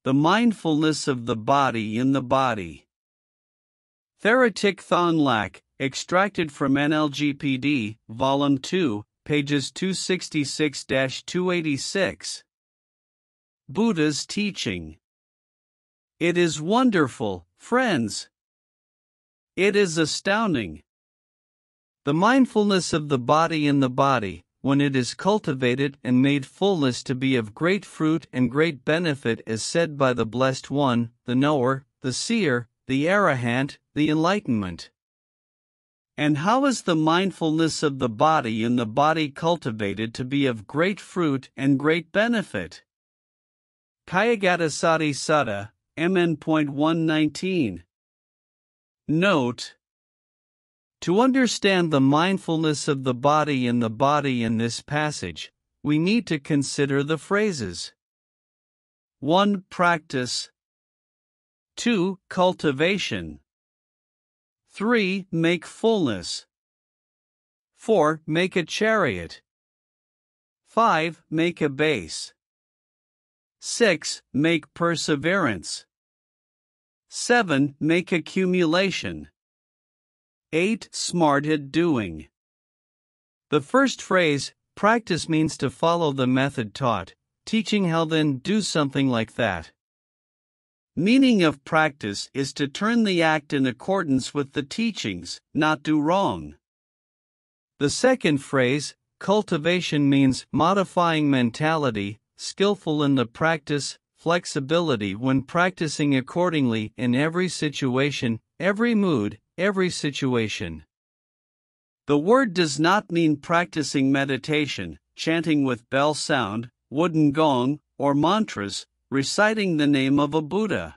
The mindfulness of the body in the body. Theratik Thonlak, extracted from NLGPD, Volume 2, pages 266-286. Buddha's teaching. It is wonderful, friends. It is astounding. The mindfulness of the body in the body, when it is cultivated and made fullness to be of great fruit and great benefit, is said by the Blessed One, the Knower, the Seer, the Arahant, the enlightenment. And how is the mindfulness of the body in the body cultivated to be of great fruit and great benefit? Kàyagatàsati Sutta, MN.119. Note: to understand the mindfulness of the body in this passage, we need to consider the phrases. 1. Practice. 2. Cultivation. 3. Make fullness. 4. Make a chariot. 5. Make a base. 6. Make perseverance. 7. Make accumulation. 8. Smart at doing. The first phrase, practice, means to follow the method taught, teaching how then do something like that. Meaning of practice is to turn the act in accordance with the teachings, not do wrong. The second phrase, cultivation, means modifying mentality, skillful in the practice, flexibility when practicing accordingly in every situation, every mood, every situation. The word does not mean practicing meditation, chanting with bell sound, wooden gong, or mantras, reciting the name of a Buddha.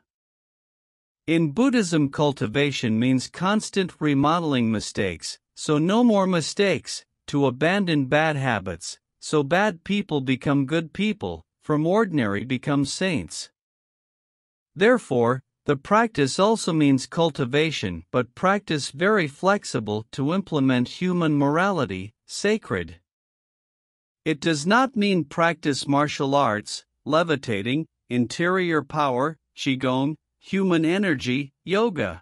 In Buddhism, cultivation means constant remodeling mistakes, so no more mistakes, to abandon bad habits, so bad people become good people, from ordinary become saints. Therefore, the practice also means cultivation, but practice very flexible to implement human morality, sacred. It does not mean practice martial arts, levitating, interior power, qigong, human energy, yoga.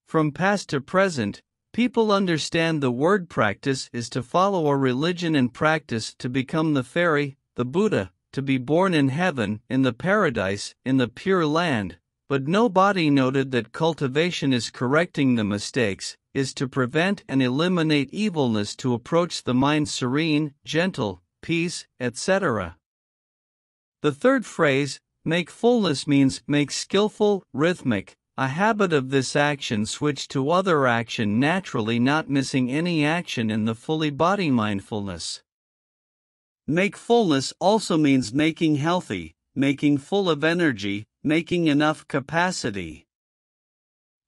From past to present, people understand the word practice is to follow a religion and practice to become the fairy, the Buddha, to be born in heaven, in the paradise, in the pure land. But nobody noted that cultivation is correcting the mistakes, is to prevent and eliminate evilness, to approach the mind serene, gentle, peace, etc. The third phrase, make fullness, means make skillful, rhythmic, a habit of this action switch to other action naturally, not missing any action in the fully body mindfulness. Make fullness also means making healthy, making full of energy, making enough capacity.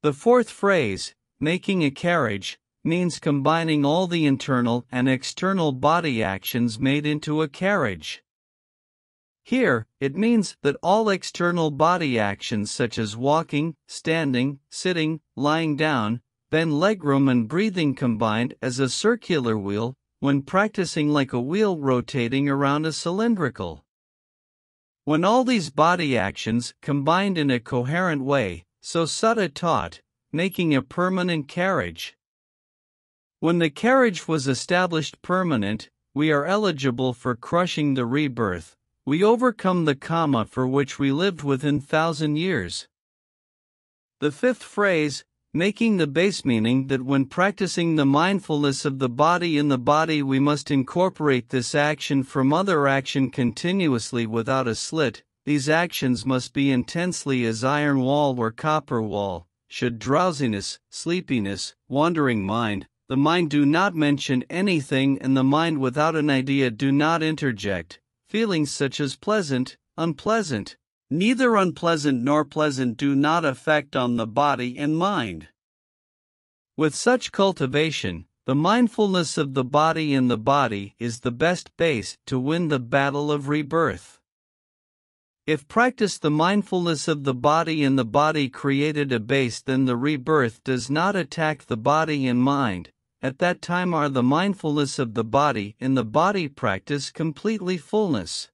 The fourth phrase, making a carriage, means combining all the internal and external body actions made into a carriage. Here, it means that all external body actions such as walking, standing, sitting, lying down, bend legroom and breathing combined as a circular wheel, when practicing like a wheel rotating around a cylindrical. When all these body actions combined in a coherent way, so Sutta taught, making a permanent carriage. When the carriage was established permanent, we are eligible for crushing the rebirth. We overcome the karma for which we lived within 1,000 years. The fifth phrase, making the base, meaning that when practicing the mindfulness of the body in the body, we must incorporate this action from other action continuously without a slit. These actions must be intensely as iron wall or copper wall. Should drowsiness, sleepiness, wandering mind, the mind do not mention anything, and the mind without an idea do not interject. Feelings such as pleasant, unpleasant, neither unpleasant nor pleasant do not affect on the body and mind. With such cultivation, the mindfulness of the body in the body is the best base to win the battle of rebirth. If practice the mindfulness of the body in the body created a base, then the rebirth does not attack the body and mind. At that time are the mindfulness of the body in the body practice completely fullness.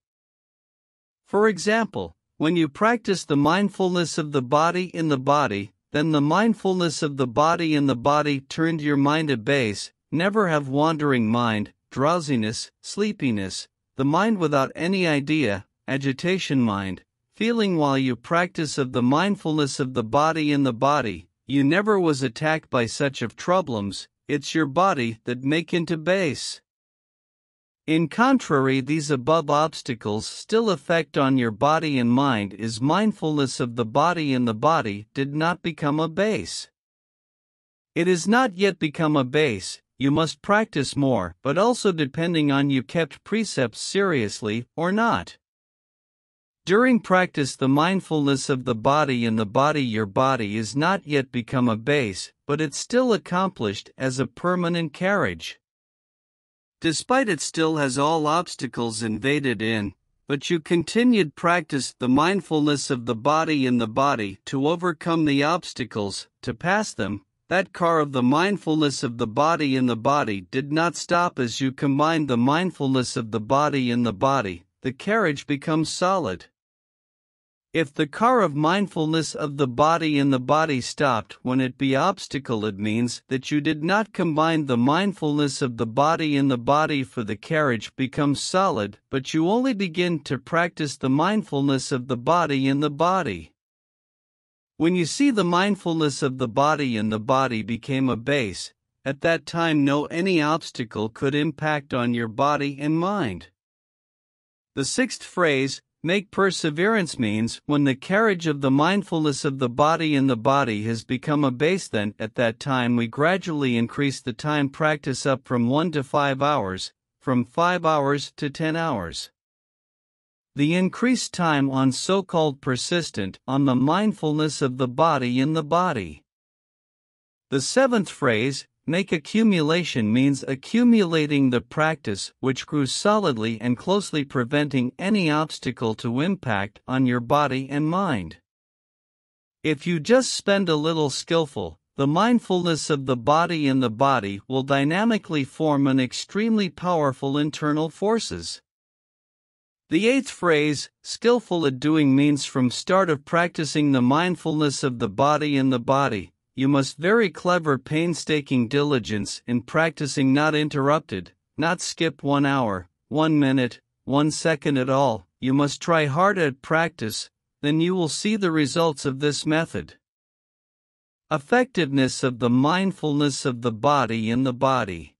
For example, When you practice the mindfulness of the body in the body, then the mindfulness of the body in the body turned your mind at base, never have wandering mind, drowsiness, sleepiness, the mind without any idea, agitation mind, feeling while you practice of the mindfulness of the body in the body, you never was attacked by such of troubles, it's your body that make into base. In contrary, these above obstacles still affect on your body and mind is mindfulness of the body in the body did not become a base. It is not yet become a base, you must practice more, but also depending on you kept precepts seriously or not. During practice the mindfulness of the body in the body your body is not yet become a base, but it's still accomplished as a permanent carriage. Despite it still has all obstacles invaded in, but you continued practice the mindfulness of the body in the body to overcome the obstacles, to pass them. That car of the mindfulness of the body in the body did not stop as you combined the mindfulness of the body in the body, the carriage becomes solid. If the car of mindfulness of the body in the body stopped when it be obstacle, it means that you did not combine the mindfulness of the body in the body for the carriage becomes solid, but you only begin to practice the mindfulness of the body in the body. When you see the mindfulness of the body in the body became a base, at that time no any obstacle could impact on your body and mind. The sixth phrase, make perseverance, means when the carriage of the mindfulness of the body in the body has become a base, then at that time we gradually increase the time practice up from 1 to 5 hours, from 5 hours to 10 hours. The increased time on so-called persistent on the mindfulness of the body in the body. The seventh phrase, make accumulation, means accumulating the practice which grew solidly and closely preventing any obstacle to impact on your body and mind. If you just spend a little skillful, the mindfulness of the body in the body will dynamically form an extremely powerful internal forces. The eighth phrase, skillful at doing, means from start of practicing the mindfulness of the body in the body, you must very clever painstaking diligence in practicing, not interrupted, not skip 1 hour, 1 minute, 1 second at all, you must try hard at practice, then you will see the results of this method. Effectiveness of the mindfulness of the body in the body.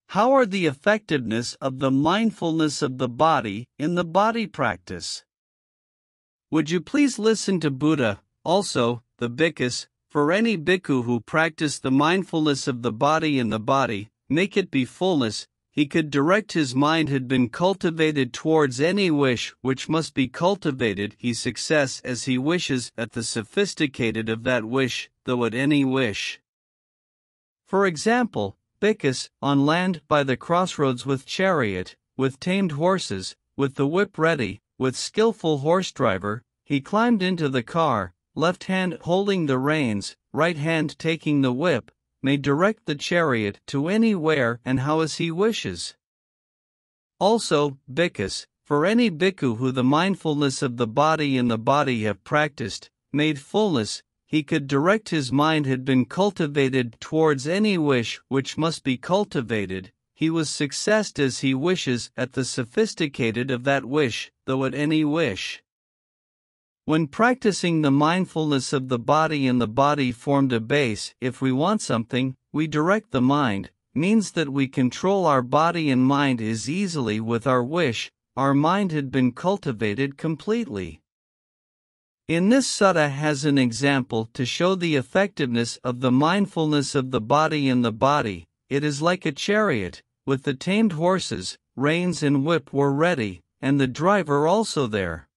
How are the effectiveness of the mindfulness of the body in the body practice? Would you please listen to Buddha, also, the bhikkhus, for any bhikkhu who practiced the mindfulness of the body in the body, make it be fullness, he could direct his mind had been cultivated towards any wish which must be cultivated, he success as he wishes at the sophisticated of that wish, though at any wish. For example, bhikkhus, on land, by the crossroads with chariot, with tamed horses, with the whip ready, with skillful horse driver, he climbed into the car, left hand holding the reins, right hand taking the whip, may direct the chariot to anywhere and how as he wishes. Also, bhikkhus, for any bhikkhu who the mindfulness of the body in the body have practiced, made fullness, he could direct his mind had been cultivated towards any wish which must be cultivated, he was successed as he wishes at the sophisticated of that wish, though at any wish. When practicing the mindfulness of the body in the body formed a base, if we want something, we direct the mind, means that we control our body and mind as easily with our wish, our mind had been cultivated completely. In this sutta has an example to show the effectiveness of the mindfulness of the body in the body. It is like a chariot, with the tamed horses, reins and whip were ready, and the driver also there.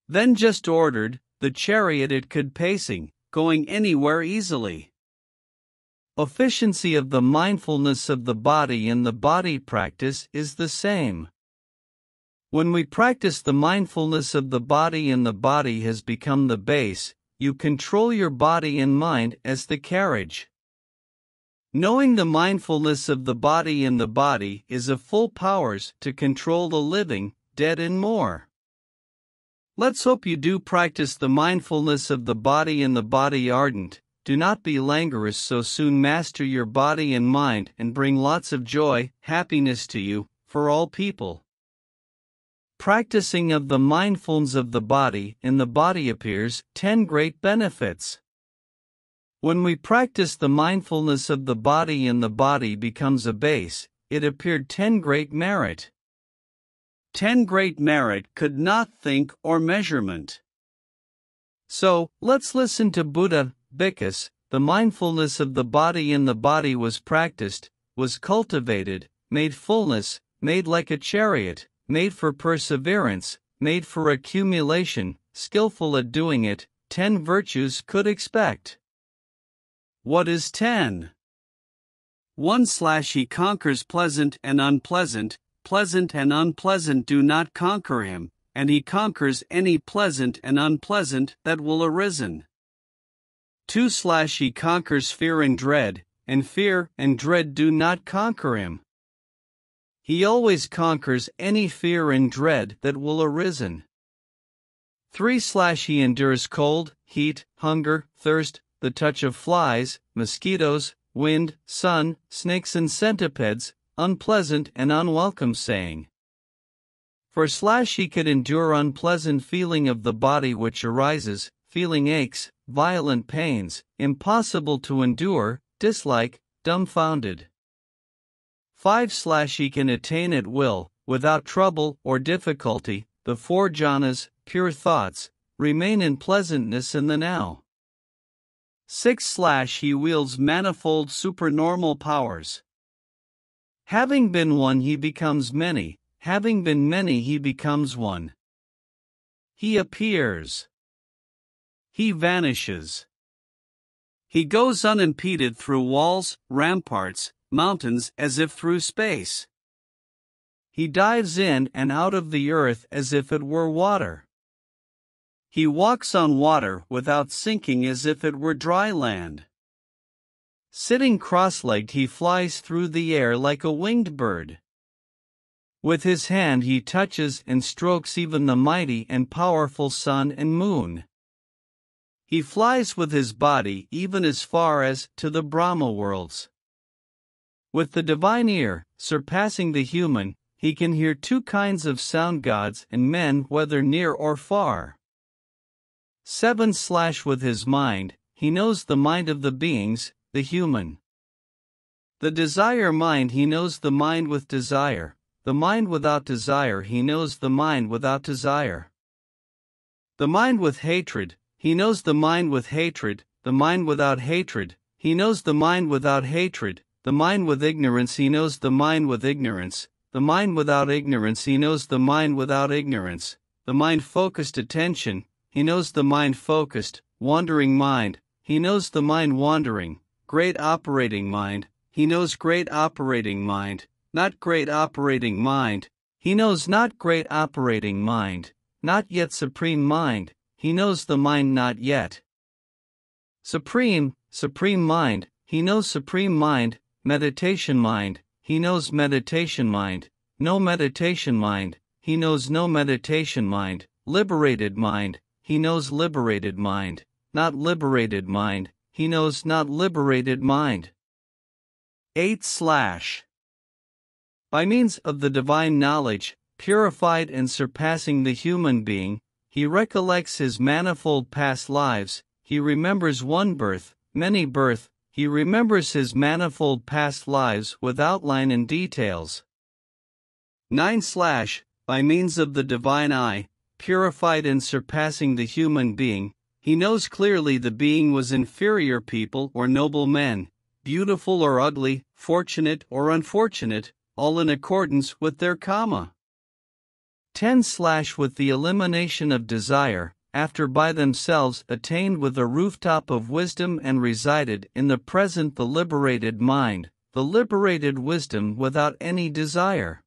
Then just ordered, the chariot it could pacing, going anywhere easily. Efficiency of the mindfulness of the body in the body practice is the same. When we practice the mindfulness of the body in the body has become the base, you control your body and mind as the carriage. Knowing the mindfulness of the body in the body is of full powers to control the living, dead and more. Let's hope you do practice the mindfulness of the body and the body ardent. Do not be languorous, so soon master your body and mind and bring lots of joy, happiness to you, for all people. Practicing of the mindfulness of the body in the body appears 10 great benefits. When we practice the mindfulness of the body and the body becomes a base, it appeared 10 great merit. 10 great merit could not think or measurement. So, let's listen to Buddha. Because the mindfulness of the body in the body was practiced, was cultivated, made fullness, made like a chariot, made for perseverance, made for accumulation, skillful at doing it, 10 virtues could expect. What is 10? 1. He conquers pleasant and unpleasant do not conquer him, and he conquers any pleasant and unpleasant that will arisen. 2. He conquers fear and dread do not conquer him. He always conquers any fear and dread that will arisen. 3. He endures cold, heat, hunger, thirst, the touch of flies, mosquitoes, wind, sun, snakes and centipedes, unpleasant and unwelcome saying. 4. He could endure unpleasant feeling of the body which arises, feeling aches, violent pains, impossible to endure, dislike, dumbfounded. 5. He can attain at will, without trouble or difficulty, the 4 jhanas, pure thoughts, remain in pleasantness in the now. 6. He wields manifold supernormal powers. Having been one he becomes many, having been many he becomes one. He appears. He vanishes. He goes unimpeded through walls, ramparts, mountains as if through space. He dives in and out of the earth as if it were water. He walks on water without sinking as if it were dry land. Sitting cross-legged he flies through the air like a winged bird. With his hand he touches and strokes even the mighty and powerful sun and moon. He flies with his body even as far as to the Brahma worlds. With the divine ear, surpassing the human, he can hear 2 kinds of sound, gods and men, whether near or far. 7. With his mind, he knows the mind of the beings, the human. The desire mind, he knows the mind with desire, the mind without desire, he knows the mind without desire. The mind with hatred, he knows the mind with hatred, the mind without hatred, he knows the mind without hatred, the mind with ignorance, he knows the mind with ignorance, the mind without ignorance, he knows the mind without ignorance, the mind focused attention, he knows the mind focused, wandering mind, he knows the mind wandering, great operating mind, he knows great operating mind, not great operating mind, he knows not great operating mind, not yet supreme mind, he knows the mind not yet. Supreme mind, he knows supreme mind, meditation mind, he knows meditation mind, no meditation mind, he knows no meditation mind, liberated mind, he knows liberated mind, not liberated mind, he knows not liberated mind. 8. By means of the divine knowledge, purified and surpassing the human being, he recollects his manifold past lives, he remembers one birth, many birth, he remembers his manifold past lives with outline and details. 9. By means of the divine eye, purified and surpassing the human being, he knows clearly the being was inferior people or noble men, beautiful or ugly, fortunate or unfortunate, all in accordance with their karma. 10. With the elimination of desire, after by themselves attained with a rooftop of wisdom and resided in the present the liberated mind, the liberated wisdom without any desire.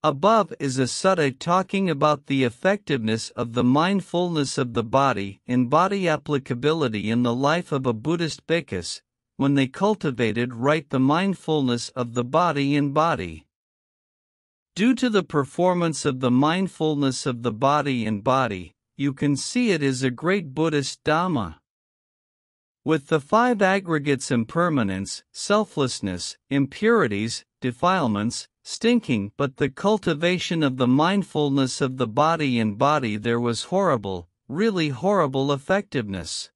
Above is a sutta talking about the effectiveness of the mindfulness of the body in body applicability in the life of a Buddhist bhikkhus, when they cultivated right the mindfulness of the body in body. Due to the performance of the mindfulness of the body and body, you can see it is a great Buddhist Dhamma. With the 5 aggregates: impermanence, selflessness, impurities, defilements, stinking, but the cultivation of the mindfulness of the body and body, there was horrible, really horrible effectiveness.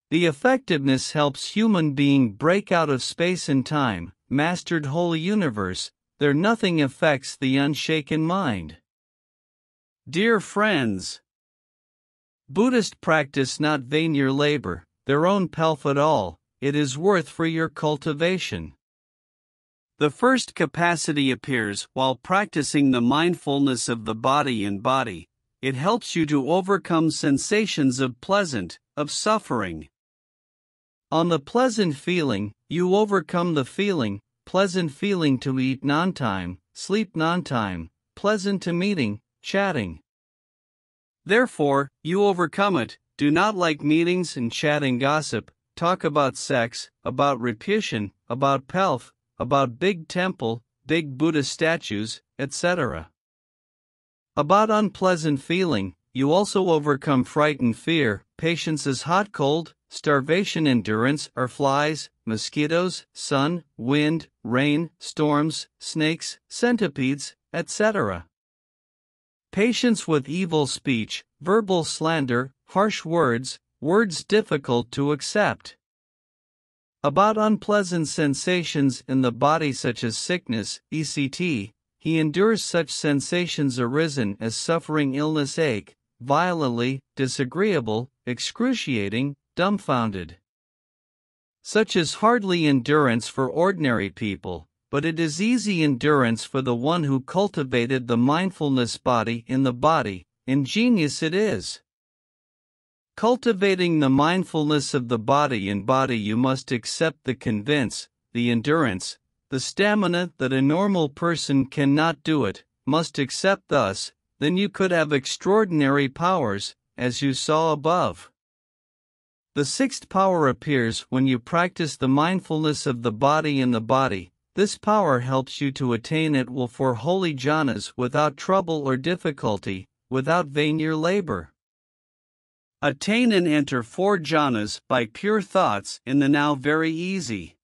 The effectiveness helps human being break out of space and time, mastered whole universe, there nothing affects the unshaken mind. Dear friends, Buddhist practice not vain your labor, their own pelf at all, it is worth for your cultivation. The first capacity appears while practicing the mindfulness of the body and body. It helps you to overcome sensations of pleasant, of suffering. On the pleasant feeling, you overcome the feeling, pleasant feeling to eat non-time, sleep non-time, pleasant to meeting, chatting. Therefore, you overcome it, do not like meetings and chatting gossip, talk about sex, about repetition, about pelf, about big temple, big Buddha statues, etc. About unpleasant feeling, you also overcome fright and fear, patience is hot cold, starvation endurance are flies, mosquitoes, sun, wind, rain, storms, snakes, centipedes, etc. Patience with evil speech, verbal slander, harsh words, words difficult to accept. About unpleasant sensations in the body such as sickness, etc., he endures such sensations arisen as suffering, illness, ache, violently, disagreeable, excruciating, dumbfounded. Such is hardly endurance for ordinary people, but it is easy endurance for the one who cultivated the mindfulness body in the body, ingenious it is. Cultivating the mindfulness of the body and body, you must accept the convince, the endurance, the stamina that a normal person cannot do it, must accept thus, then you could have extraordinary powers, as you saw above. The 6th power appears when you practice the mindfulness of the body and the body. This power helps you to attain it will for holy jhanas without trouble or difficulty, without vain your labor. Attain and enter 4 jhanas by pure thoughts in the now very easy.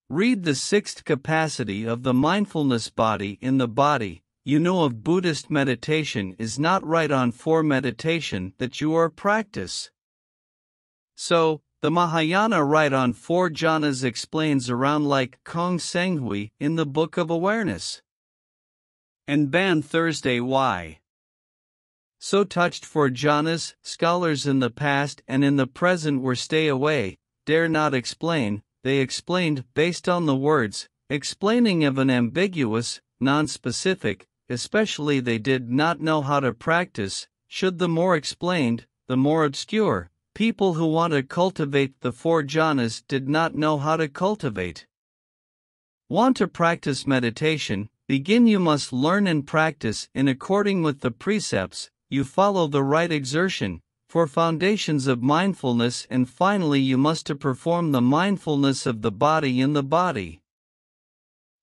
Read the 6th capacity of the mindfulness body in the body. You know of Buddhist meditation is not right on 4 meditation that you are practice. So, the Mahayana right on 4 jhanas explains around like Kong Senghui in the Book of Awareness. And Ban Thursday why? So touched for jhanas, scholars in the past and in the present were stay away, dare not explain, they explained based on the words, explaining of an ambiguous, non-specific, especially they did not know how to practice, should the more explained, the more obscure. People who want to cultivate the 4 jhanas did not know how to cultivate. Want to practice meditation, begin you must learn and practice in according with the precepts, you follow the right exertion, for foundations of mindfulness, and finally you must to perform the mindfulness of the body in the body.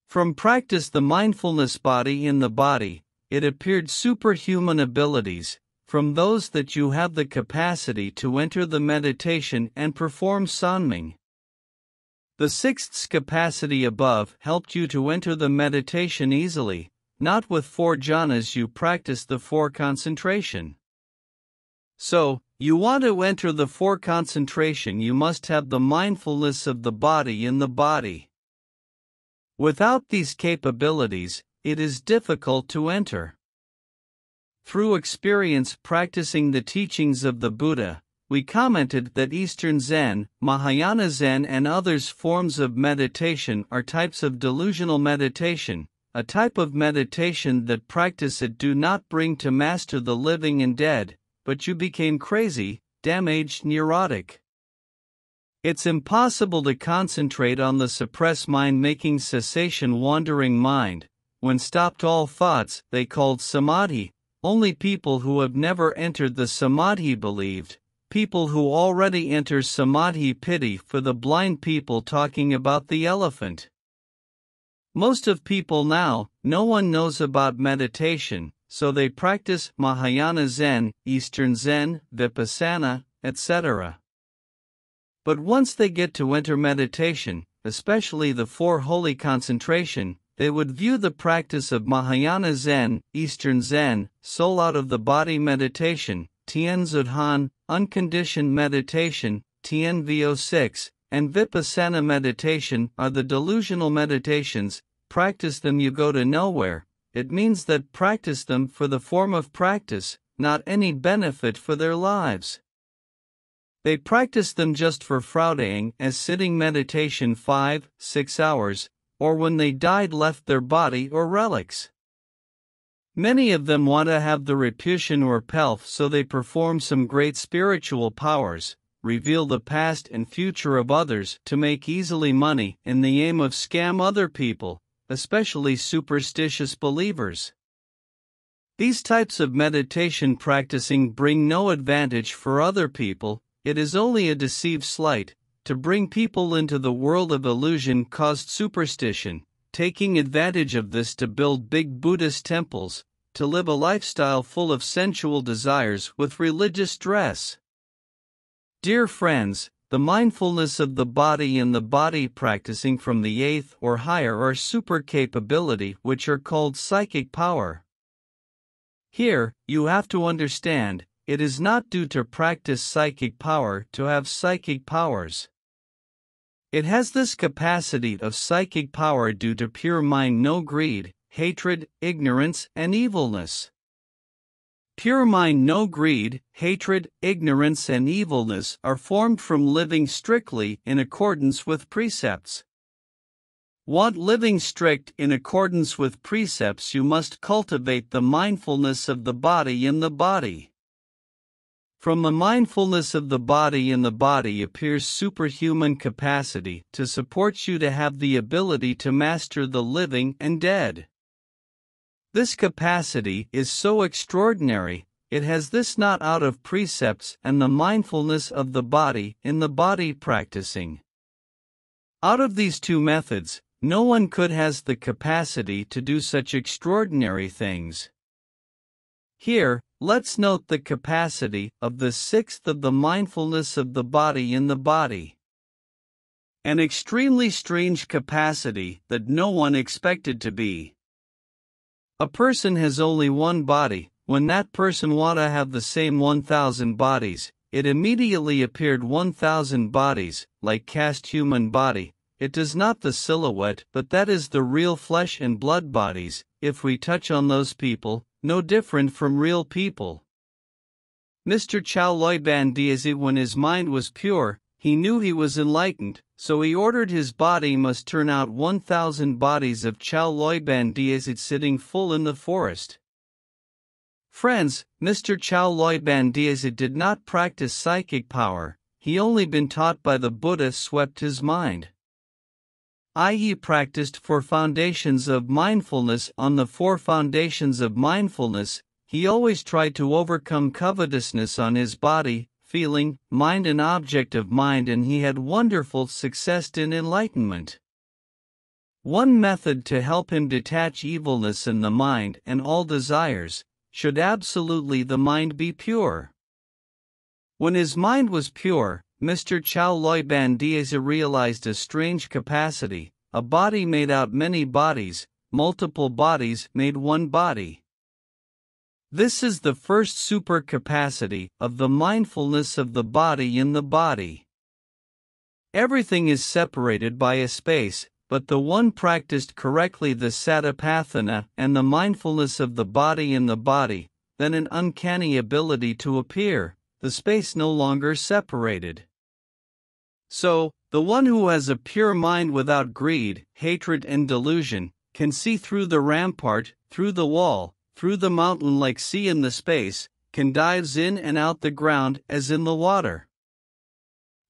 From practice the mindfulness body in the body, it appeared superhuman abilities, from those that you have the capacity to enter the meditation and perform sanming. The 6th capacity above helped you to enter the meditation easily, not with 4 jhanas you practice the 4 concentration. So, you want to enter the 4 concentration you must have the mindfulness of the body in the body. Without these capabilities, it is difficult to enter. Through experience practicing the teachings of the Buddha, we commented that Eastern Zen, Mahayana Zen and others forms of meditation are types of delusional meditation, a type of meditation that practice it do not bring to master the living and dead, but you became crazy, damaged, neurotic. It's impossible to concentrate on the suppressed mind making cessation wandering mind, when stopped all thoughts they called samadhi. Only people who have never entered the samadhi believed, people who already enter samadhi pity for the blind people talking about the elephant. Most of people now, no one knows about meditation, so they practice Mahayana Zen, Eastern Zen, Vipassana, etc. But once they get to enter meditation, especially the Four Holy Concentration, they would view the practice of Mahayana Zen, Eastern Zen, soul out of the body meditation, Tien Zudhan, unconditioned meditation, Tien Vo6, and Vipassana meditation are the delusional meditations. Practice them, you go to nowhere. It means that practice them for the form of practice, not any benefit for their lives. They practice them just for fraudeing, as sitting meditation 5-6 hours, or when they died left their body or relics. Many of them want to have the reputation or pelf, so they perform some great spiritual powers, reveal the past and future of others to make easily money in the aim of scam other people, especially superstitious believers. These types of meditation practicing bring no advantage for other people. It is only a deceived sleight, to bring people into the world of illusion caused superstition, taking advantage of this to build big Buddhist temples, to live a lifestyle full of sensual desires with religious dress. Dear friends, the mindfulness of the body and the body practicing from the eighth or higher are super capability which are called psychic power. Here, you have to understand, it is not due to practice psychic power to have psychic powers. It has this capacity of psychic power due to pure mind, no greed, hatred, ignorance, and evilness. Pure mind, no greed, hatred, ignorance, and evilness are formed from living strictly in accordance with precepts. Want living strict in accordance with precepts, you must cultivate the mindfulness of the body in the body. From the mindfulness of the body in the body appears superhuman capacity to support you to have the ability to master the living and dead. This capacity is so extraordinary, it has this not out of precepts and the mindfulness of the body in the body practicing. Out of these two methods, no one could has the capacity to do such extraordinary things. Here, let's note the capacity of the sixth of the mindfulness of the body in the body. An extremely strange capacity that no one expected to be. A person has only one body. When that person want to have the same 1,000 bodies, it immediately appeared 1,000 bodies, like cast human body. It does not the silhouette, but that is the real flesh and blood bodies. If we touch on those people, no different from real people. Mr. Chow Loi Ban Diazi, when his mind was pure, he knew he was enlightened, so he ordered his body must turn out 1,000 bodies of Chow Loi Ban Diazi sitting full in the forest. Friends, Mr. Chow Loi Ban Diazi did not practice psychic power, he only been taught by the Buddha swept his mind. I.e. practiced for foundations of mindfulness. On the 4 foundations of mindfulness, he always tried to overcome covetousness on his body, feeling, mind and object of mind, and he had wonderful success in enlightenment. One method to help him detach evilness in the mind and all desires, should absolutely the mind be pure. When his mind was pure, Mr. Chow Loi Ban Diazi realized a strange capacity, a body made out many bodies, multiple bodies made one body. This is the first super capacity of the mindfulness of the body in the body. Everything is separated by a space, but the one practiced correctly the satipatthana and the mindfulness of the body in the body, then an uncanny ability to appear, the space no longer separated. So, the one who has a pure mind without greed, hatred and delusion, can see through the rampart, through the wall, through the mountain like sea in the space, can dives in and out the ground as in the water.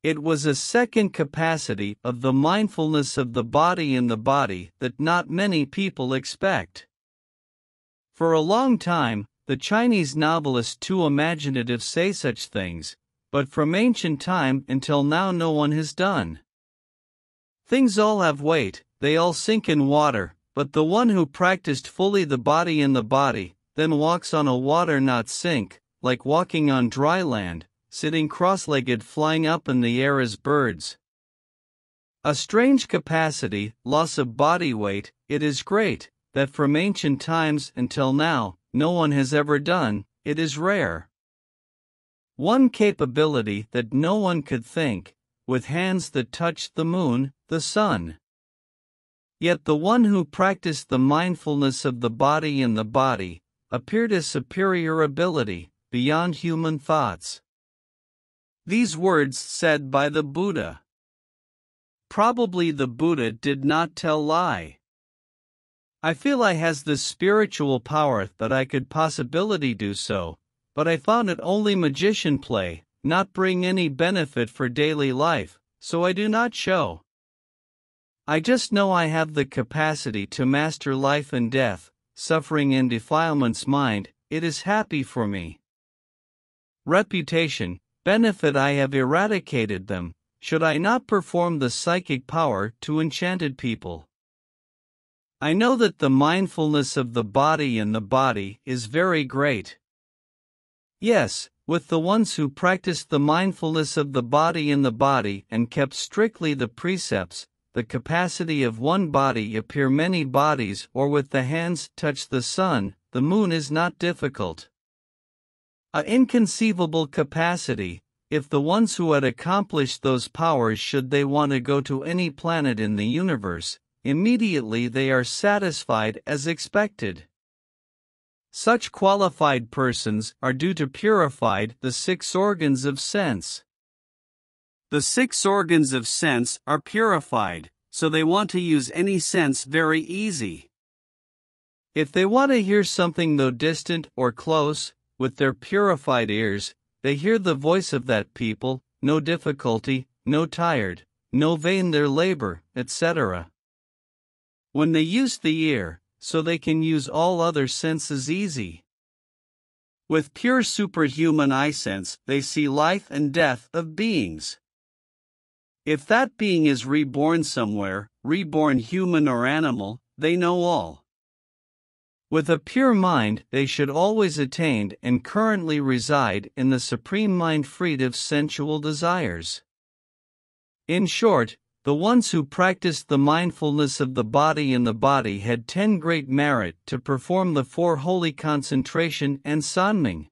It was a second capacity of the mindfulness of the body in the body that not many people expect. For a long time, the Chinese novelists too imaginative say such things, but from ancient time until now no one has done. Things all have weight, they all sink in water, But the one who practiced fully the body in the body, then walks on a water not sink, like walking on dry land, sitting cross-legged flying up in the air as birds. A strange capacity, loss of body weight, it is great, that from ancient times until now, no one has ever done, it is rare. One capability that no one could think, with hands that touched the moon, the sun. Yet the one who practiced the mindfulness of the body in the body, appeared as superior ability, beyond human thoughts. These words said by the Buddha. Probably the Buddha did not tell lie. I feel I has the spiritual power that I could possibility do so, but I found it only magician play, not bring any benefit for daily life, so I do not show. I just know I have the capacity to master life and death, suffering and defilement's mind, it is happy for me. Reputation, benefit I have eradicated them, should I not perform the psychic power to enchanted people. I know that the mindfulness of the body in the body is very great. Yes, with the ones who practiced the mindfulness of the body in the body and kept strictly the precepts, the capacity of one body appear many bodies, or with the hands touch the sun, the moon is not difficult. An inconceivable capacity, if the ones who had accomplished those powers should they want to go to any planet in the universe, immediately they are satisfied as expected. Such qualified persons are due to purified the 6 organs of sense. The 6 organs of sense are purified, so they want to use any sense very easy. If they want to hear something though distant or close, with their purified ears, they hear the voice of that people, no difficulty, no tired, no vain their labor, etc. When they use the ear, so they can use all other senses easy. With pure superhuman eye sense, they see life and death of beings. If that being is reborn somewhere, reborn human or animal, they know all. With a pure mind, they should always attain and currently reside in the supreme mind freed of sensual desires. In short, the ones who practiced the mindfulness of the body in the body had 10 great merit to perform the 4 holy concentration and sanming.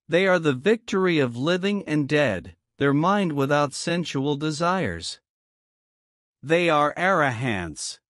They are the victory of living and dead, their mind without sensual desires. They are arahants.